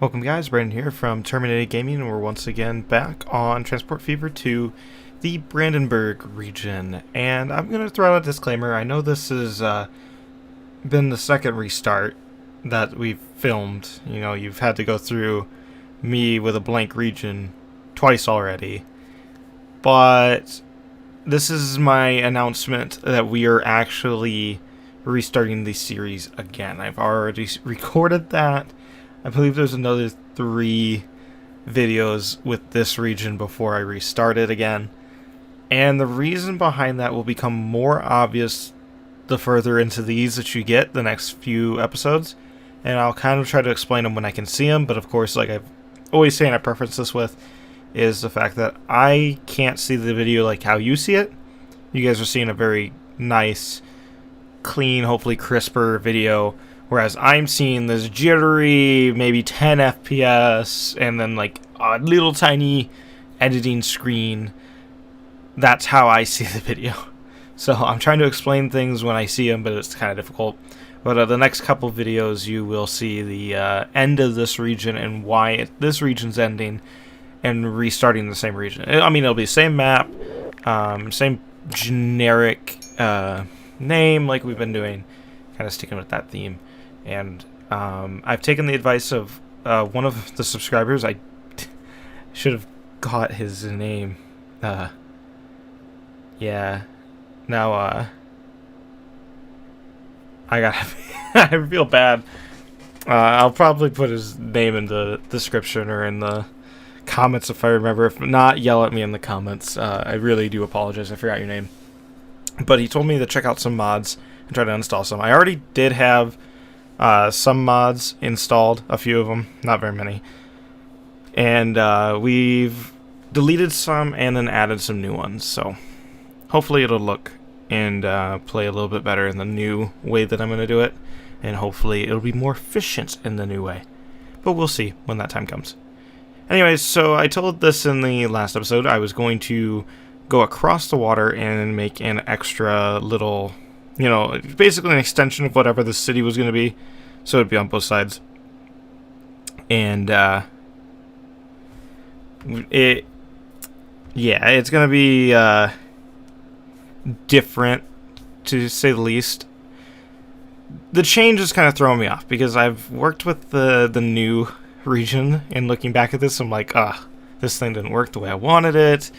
Welcome guys, Brandon here from Terminated Gaming, and we're once again back on Transport Fever 2, the Brandenburg region. And I'm going to throw out a disclaimer. I know this has been the second restart that we've filmed. You know, you've had to go through me with a blank region twice already. But this is my announcement that we are actually restarting the series again. I've already recorded that. I believe there's another 3 videos with this region before I restart it again. And the reason behind that will become more obvious the further into these that you get, the next few episodes. And I'll kind of try to explain them when I can see them. But of course, like I've always saying I preference this with, is the fact that I can't see the video like how you see it. You guys are seeing a very nice, clean, hopefully crisper video. Whereas I'm seeing this jittery, maybe 10 FPS, and then like a little tiny editing screen. That's how I see the video. So I'm trying to explain things when I see them, but it's kind of difficult. But the next couple videos, you will see the end of this region and why this region's ending and restarting the same region. I mean, it'll be the same map, same generic name like we've been doing, kind of sticking with that theme. And I've taken the advice of one of the subscribers. I should have got his name. Yeah. Now, I gotta... I feel bad. I'll probably put his name in the description or in the comments if I remember. If not, yell at me in the comments. I really do apologize. I forgot your name. But he told me to check out some mods and try to install some. I already did have... some mods installed, a few of them, not very many. And we've deleted some and then added some new ones. So hopefully it'll look and play a little bit better in the new way that I'm going to do it. And hopefully it'll be more efficient in the new way. But we'll see when that time comes. Anyways, so I told this in the last episode. I was going to go across the water and make an extra little... You know, basically an extension of whatever the city was going to be. So it'd be on both sides. And, it's going to be, different, to say the least. The change is kind of throwing me off, because I've worked with the new region, and looking back at this, I'm like, this thing didn't work the way I wanted it.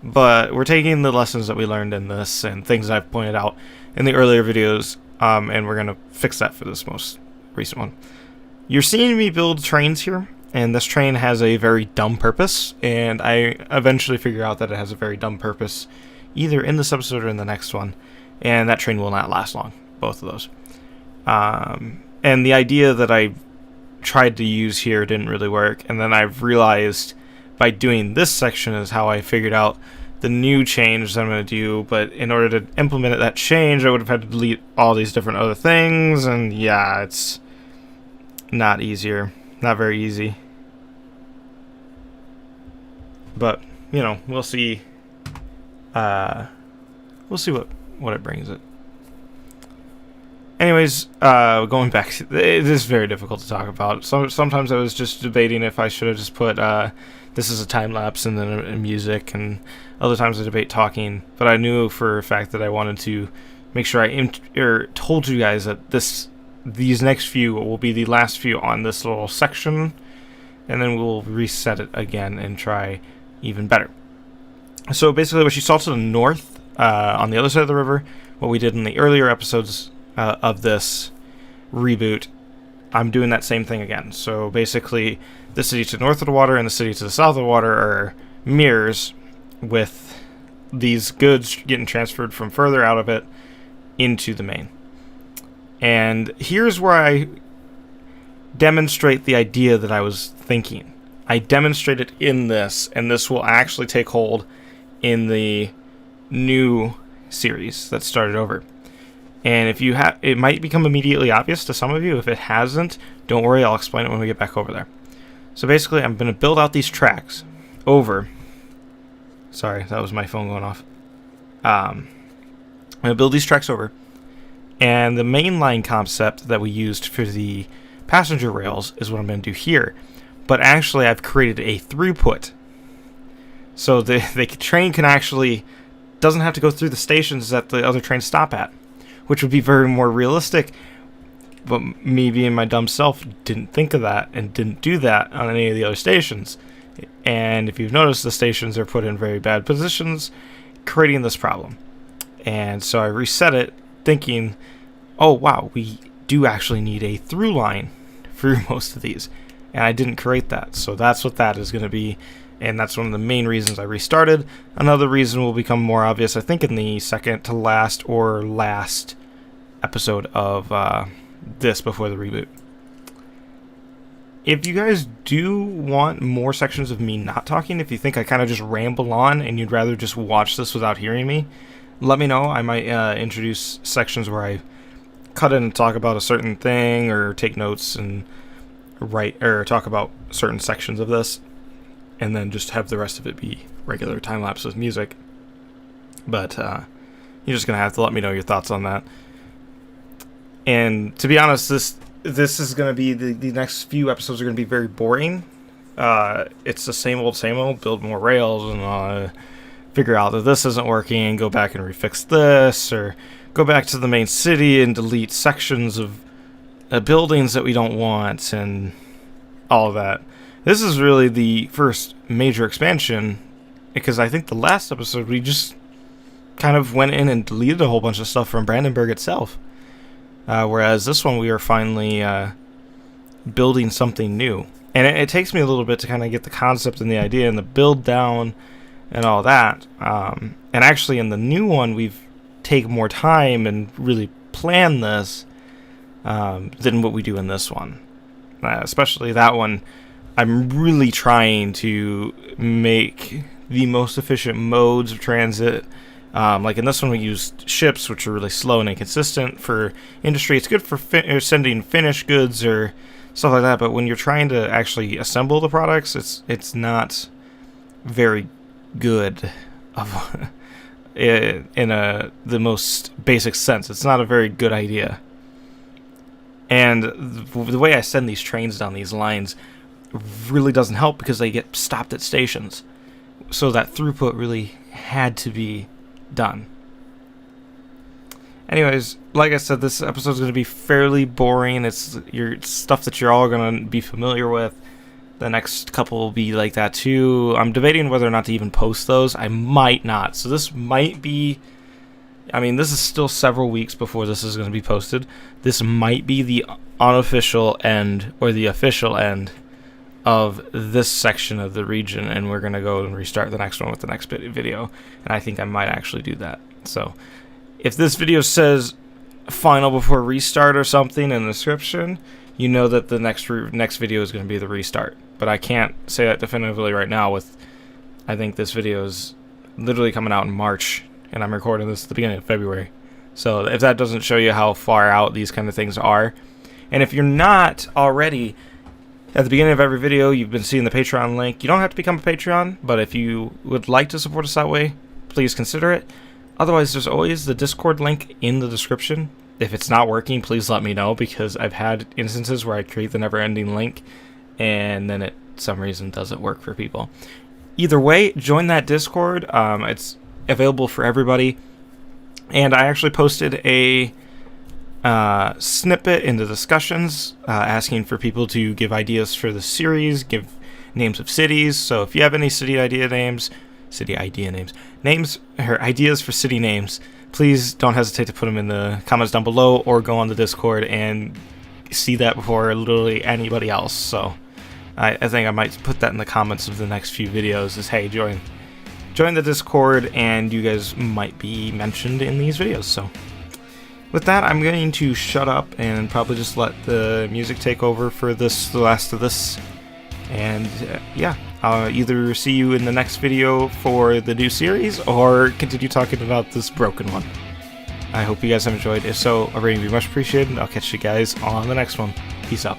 But we're taking the lessons that we learned in this and things I've pointed out in the earlier videos, and we're going to fix that for this most recent one. You're seeing me build trains here, and this train has a very dumb purpose, and I eventually figure out that it has a very dumb purpose either in this episode or in the next one, and that train will not last long, both of those. And the idea that I tried to use here didn't really work, and then I've realized by doing this section is how I figured out the new change that I'm going to do, but in order to implement that change, I would have had to delete all these different other things, and yeah, it's not easier. Not very easy. But, you know, we'll see. We'll see what it brings it. Anyways, going back, it is very difficult to talk about. Sometimes I was just debating if I should have just put, this is a time lapse and then a music, and other times I debate talking. But I knew for a fact that I wanted to make sure I told you guys that these next few will be the last few on this little section, and then we'll reset it again and try even better. So basically, what you saw to the north, on the other side of the river, what we did in the earlier episodes of this reboot, I'm doing that same thing again. So basically, the city to the north of the water and the city to the south of the water are mirrors, with these goods getting transferred from further out of it into the main. And here's where I demonstrate the idea that I was thinking. I demonstrate it in this, and this will actually take hold in the new series that started over. And if you have, it might become immediately obvious to some of you. If it hasn't, don't worry, I'll explain it when we get back over there. So basically, I'm going to build out these tracks over. Sorry, that was my phone going off. I'm going to build these tracks over. And the main line concept that we used for the passenger rails is what I'm going to do here. But actually, I've created a throughput. So the train can actually, doesn't have to go through the stations that the other trains stop at, which would be very more realistic. But me being my dumb self didn't think of that and didn't do that on any of the other stations. And if you've noticed, the stations are put in very bad positions, creating this problem. And so I reset it thinking, oh wow, we do actually need a through line for most of these. And I didn't create that. So that's what that is going to be. And that's one of the main reasons I restarted. Another reason will become more obvious, I think, in the second to last or last episode of this before the reboot. If you guys do want more sections of me not talking, if you think I kind of just ramble on and you'd rather just watch this without hearing me, let me know. I might introduce sections where I cut in and talk about a certain thing or take notes and write or talk about certain sections of this, and then just have the rest of it be regular time lapse with music. But you're just gonna have to let me know your thoughts on that. And to be honest, this is gonna be the next few episodes are gonna be very boring. It's the same old, build more rails and figure out that this isn't working and go back and refix this, or go back to the main city and delete sections of buildings that we don't want and all of that. This is really the first major expansion, because I think the last episode we just kind of went in and deleted a whole bunch of stuff from Brandenburg itself. Whereas this one we are finally building something new. And it takes me a little bit to kind of get the concept and the idea and the build down and all that. And actually in the new one we've taken more time and really planned this than what we do in this one. Especially that one, I'm really trying to make the most efficient modes of transit. Like in this one we used ships, which are really slow and inconsistent for industry. It's good for sending finished goods or stuff like that, but when you're trying to actually assemble the products, it's not very good of in the most basic sense. It's not a very good idea. And the way I send these trains down these lines really doesn't help, because they get stopped at stations. So that throughput really had to be done. Anyways, like I said, this episode is going to be fairly boring. It's stuff that you're all going to be familiar with. The next couple will be like that too. I'm debating whether or not to even post those. I might not. So this might be... I mean, this is still several weeks before this is going to be posted. This might be the unofficial end or the official end of this section of the region, and we're going to go and restart the next one with the next video. And I think I might actually do that. So if this video says final before restart or something in the description, you know that the next video is going to be the restart. But I can't say that definitively right now. I think this video is literally coming out in March, and I'm recording this at the beginning of February. So if that doesn't show you how far out these kind of things are, and if you're not already, at the beginning of every video you've been seeing the Patreon link. You don't have to become a Patreon, but if you would like to support us that way, please consider it. Otherwise, there's always the Discord link in the description. If it's not working, please let me know, because I've had instances where I create the never-ending link and then it, some reason, doesn't work for people. Either way, join that Discord. It's available for everybody. And I actually posted a snippet in the discussions asking for people to give ideas for the series, give names of cities. So if you have any names or ideas for city names, please don't hesitate to put them in the comments down below, or go on the Discord and see that before literally anybody else. So I think I might put that in the comments of the next few videos, is hey, join the Discord and you guys might be mentioned in these videos. So with that, I'm going to shut up and probably just let the music take over for the last of this. And yeah, I'll either see you in the next video for the new series or continue talking about this broken one. I hope you guys have enjoyed. If so, a rating would be much appreciated. I'll catch you guys on the next one. Peace out.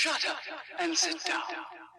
Shut up and sit down.